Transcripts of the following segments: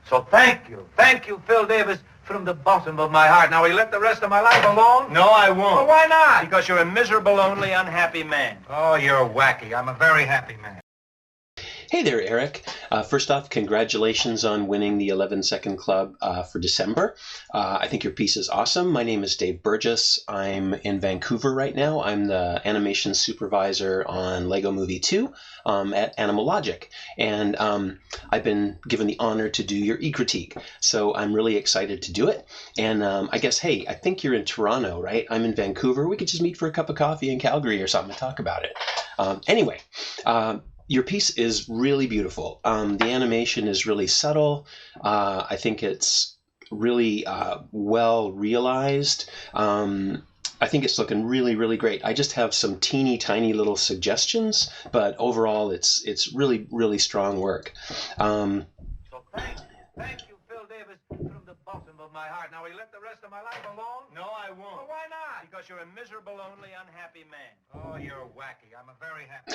So thank you, Phil Davis, from the bottom of my heart. Now, will you let the rest of my life alone? No, I won't. Well, why not? Because you're a miserable, lonely, unhappy man. Oh, you're wacky. I'm a very happy man. Hey there, Eric. First off, congratulations on winning the 11-Second Club for December. I think your piece is awesome. My name is Dave Burgess. I'm in Vancouver right now. I'm the animation supervisor on Lego Movie 2 at Animal Logic. And I've been given the honor to do your eCritique. So I'm really excited to do it. And I guess, hey, I think you're in Toronto, right? I'm in Vancouver. We could just meet for a cup of coffee in Calgary or something and talk about it. Anyway, your piece is really beautiful. The animation is really subtle. I think it's really well realized. I think it's looking really, really great. I just have some teeny tiny little suggestions, but overall it's really, really strong work. So thank you, Phil Davis, from the bottom of my heart. Now, will you let the rest of my life alone? No, I won't. Well, why not? Because you're a miserable, lonely, unhappy man. Oh, you're wacky. I'm a very happy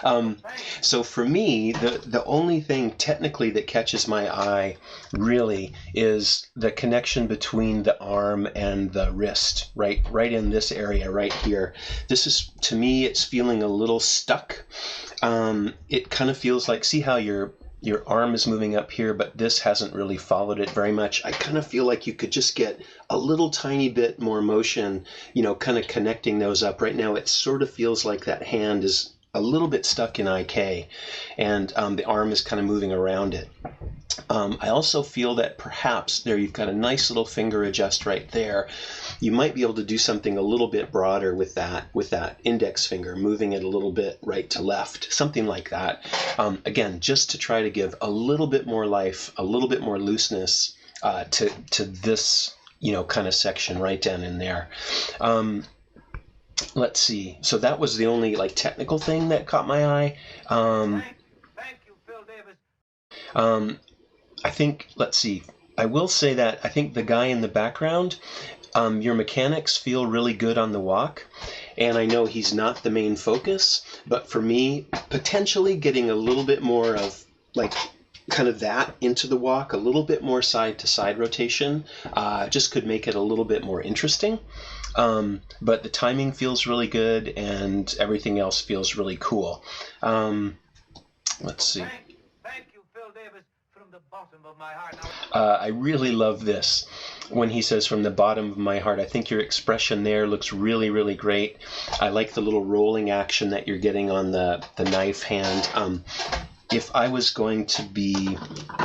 man. So for me, the only thing technically that catches my eye really is the connection between the arm and the wrist, right in this area right here. This is, to me, it's feeling a little stuck. It kind of feels like, see how your arm is moving up here, but this hasn't really followed it very much. I kind of feel like you could just get a little tiny bit more motion, kind of connecting those up. Right now, it sort of feels like that hand is a little bit stuck in IK, and the arm is kind of moving around it. I also feel that perhaps there you've got a nice little finger adjust right there. You might be able to do something a little bit broader with that index finger, moving it a little bit right to left, something like that. Again, just to try to give a little bit more life, a little bit more looseness to this, kind of section right down in there. Let's see. So that was the only technical thing that caught my eye. Thank you, Phil Davis. I think, let's see. I will say that I think the guy in the background, your mechanics feel really good on the walk, and I know he's not the main focus, but for me, potentially getting a little bit more of kind of that into the walk, a little bit more side-to-side rotation, just could make it a little bit more interesting. But the timing feels really good, and everything else feels really cool. Let's see. Thank you, Phil Davis, from the bottom of my heart. I really love this when he says from the bottom of my heart. I think your expression there looks really, really great. I like the little rolling action that you're getting on the knife hand. If I was going to be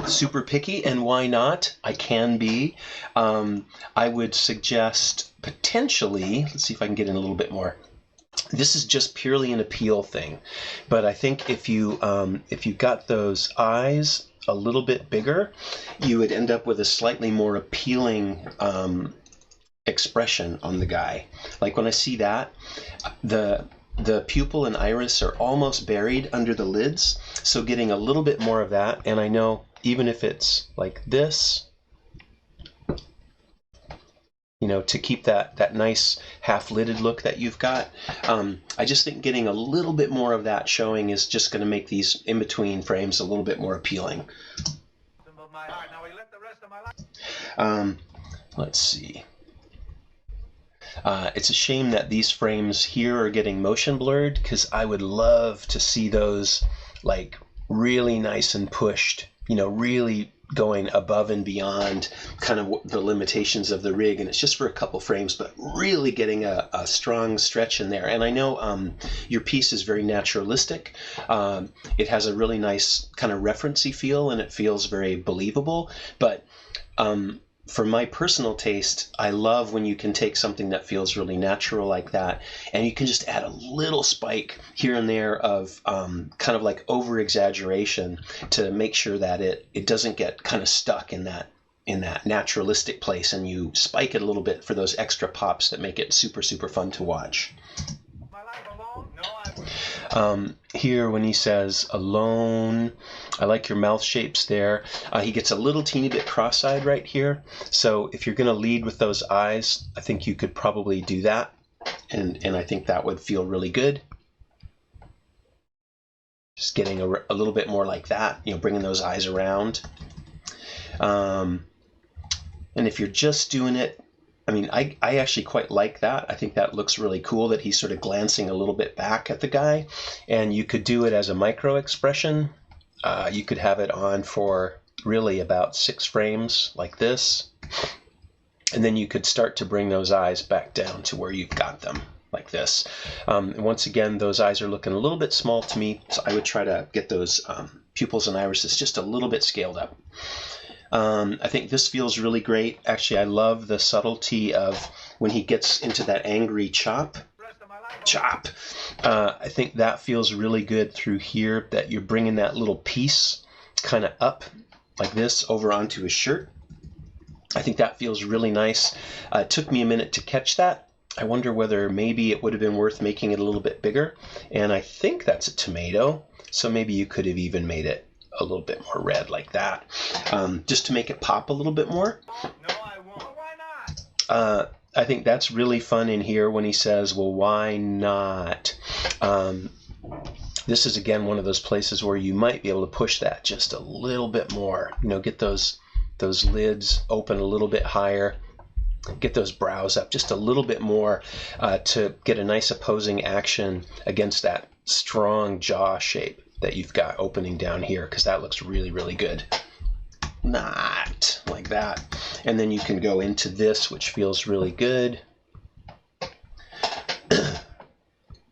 super picky, and why not? I can be. I would suggest potentially, let's see if I can get in a little bit more. This is just purely an appeal thing, but I think if you got those eyes a little bit bigger, you would end up with a slightly more appealing expression on the guy. Like when I see that, the pupil and iris are almost buried under the lids, so getting a little bit more of that, and I know even if it's like this, to keep that nice half-lidded look that you've got, I just think getting a little bit more of that showing is just going to make these in-between frames a little bit more appealing. Let's see. It's a shame that these frames here are getting motion blurred, because I would love to see those really nice and pushed, really going above and beyond kind of the limitations of the rig, and it's just for a couple frames, but really getting a strong stretch in there. And I know your piece is very naturalistic. It has a really nice kind of referencey feel, and it feels very believable, but for my personal taste, I love when you can take something that feels really natural like that, and you can just add a little spike here and there of kind of over-exaggeration to make sure that it doesn't get kind of stuck in that naturalistic place, and you spike it a little bit for those extra pops that make it super, super fun to watch. Here when he says alone, I like your mouth shapes there. He gets a little teeny bit cross-eyed right here, so if you're going to lead with those eyes, I think you could probably do that, and I think that would feel really good. Just getting a little bit more like that, bringing those eyes around. And if you're just doing it, I mean, I actually quite like that. I think that looks really cool that he's sort of glancing a little bit back at the guy. And you could do it as a micro expression. You could have it on for really about 6 frames like this. And then you could start to bring those eyes back down to where you've got them like this. And once again, those eyes are looking a little bit small to me, so I would try to get those pupils and irises just a little bit scaled up. I think this feels really great. Actually, I love the subtlety of when he gets into that angry chop. I think that feels really good through here, that you're bringing that little piece kind of up like this over onto his shirt. I think that feels really nice. It took me a minute to catch that. I wonder whether maybe it would have been worth making it a little bit bigger. And I think that's a tomato, so maybe you could have even made it a little bit more red like that, just to make it pop a little bit more. No, I won't. Why not? I think that's really fun in here when he says, well, why not? This is, again, one of those places where you might be able to push that just a little bit more. You know, get those lids open a little bit higher. Get those brows up just a little bit more to get a nice opposing action against that strong jaw shape that you've got opening down here, because that looks really, really good. Not like that. And then you can go into this, which feels really good.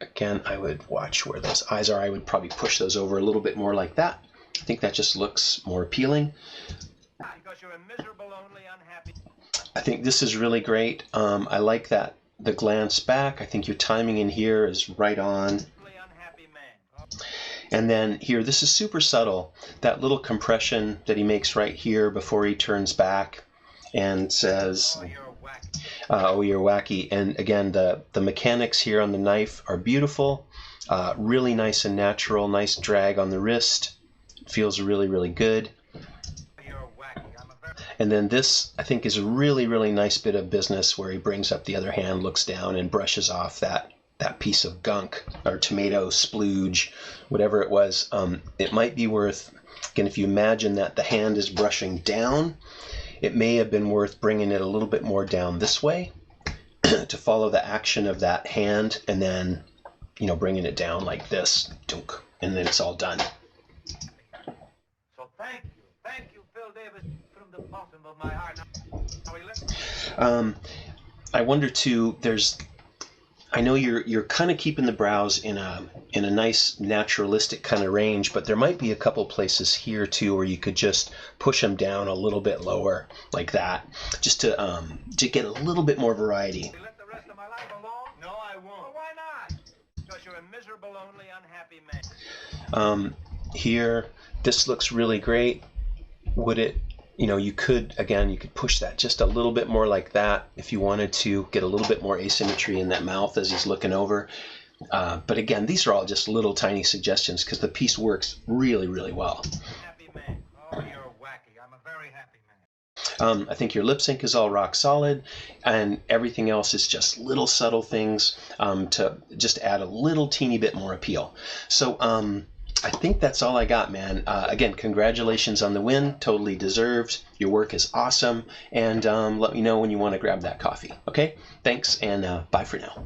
Again, I would watch where those eyes are. I would probably push those over a little bit more like that. I think that just looks more appealing. Because you're a miserable, lonely, unhappy. I think this is really great. I like that, the glance back. I think your timing in here is right on. Unhappy man. And then here, this is super subtle. That little compression that he makes right here before he turns back and says, Oh, you're oh, you're wacky. wacky. And again, the mechanics here on the knife are beautiful. Really nice and natural. Nice drag on the wrist. Feels really, really good. You're wacky. And then this, I think, is a really, really nice bit of business where he brings up the other hand, looks down, and brushes off that piece of gunk or tomato splooge, whatever it was. It might be worth, again, if you imagine that the hand is brushing down, it may have been worth bringing it a little bit more down this way to follow the action of that hand, and then, you know, bringing it down like this, dunk, and then it's all done. So thank you, Phil Davis, from the bottom of my heart. Now we listen. I wonder too, I know you're kind of keeping the brows in a nice naturalistic kind of range, but there might be a couple places here too where you could just push them down a little bit lower like that, just to get a little bit more variety. You let the rest of my life alone? No, I won't. Well, why not? Because you're a miserable, lonely, unhappy man. Here, this looks really great. Would it? You know, you could push that just a little bit more like that if you wanted to get a little bit more asymmetry in that mouth as he's looking over. But again, these are all just little tiny suggestions because the piece works really, really well. Happy man. Oh, you're wacky. I'm a very happy man. I think your lip sync is all rock solid, and everything else is just little subtle things to just add a little teeny bit more appeal. So I think that's all I got, man. Again, congratulations on the win. Totally deserved. Your work is awesome. And let me know when you want to grab that coffee. Okay? Thanks, and bye for now.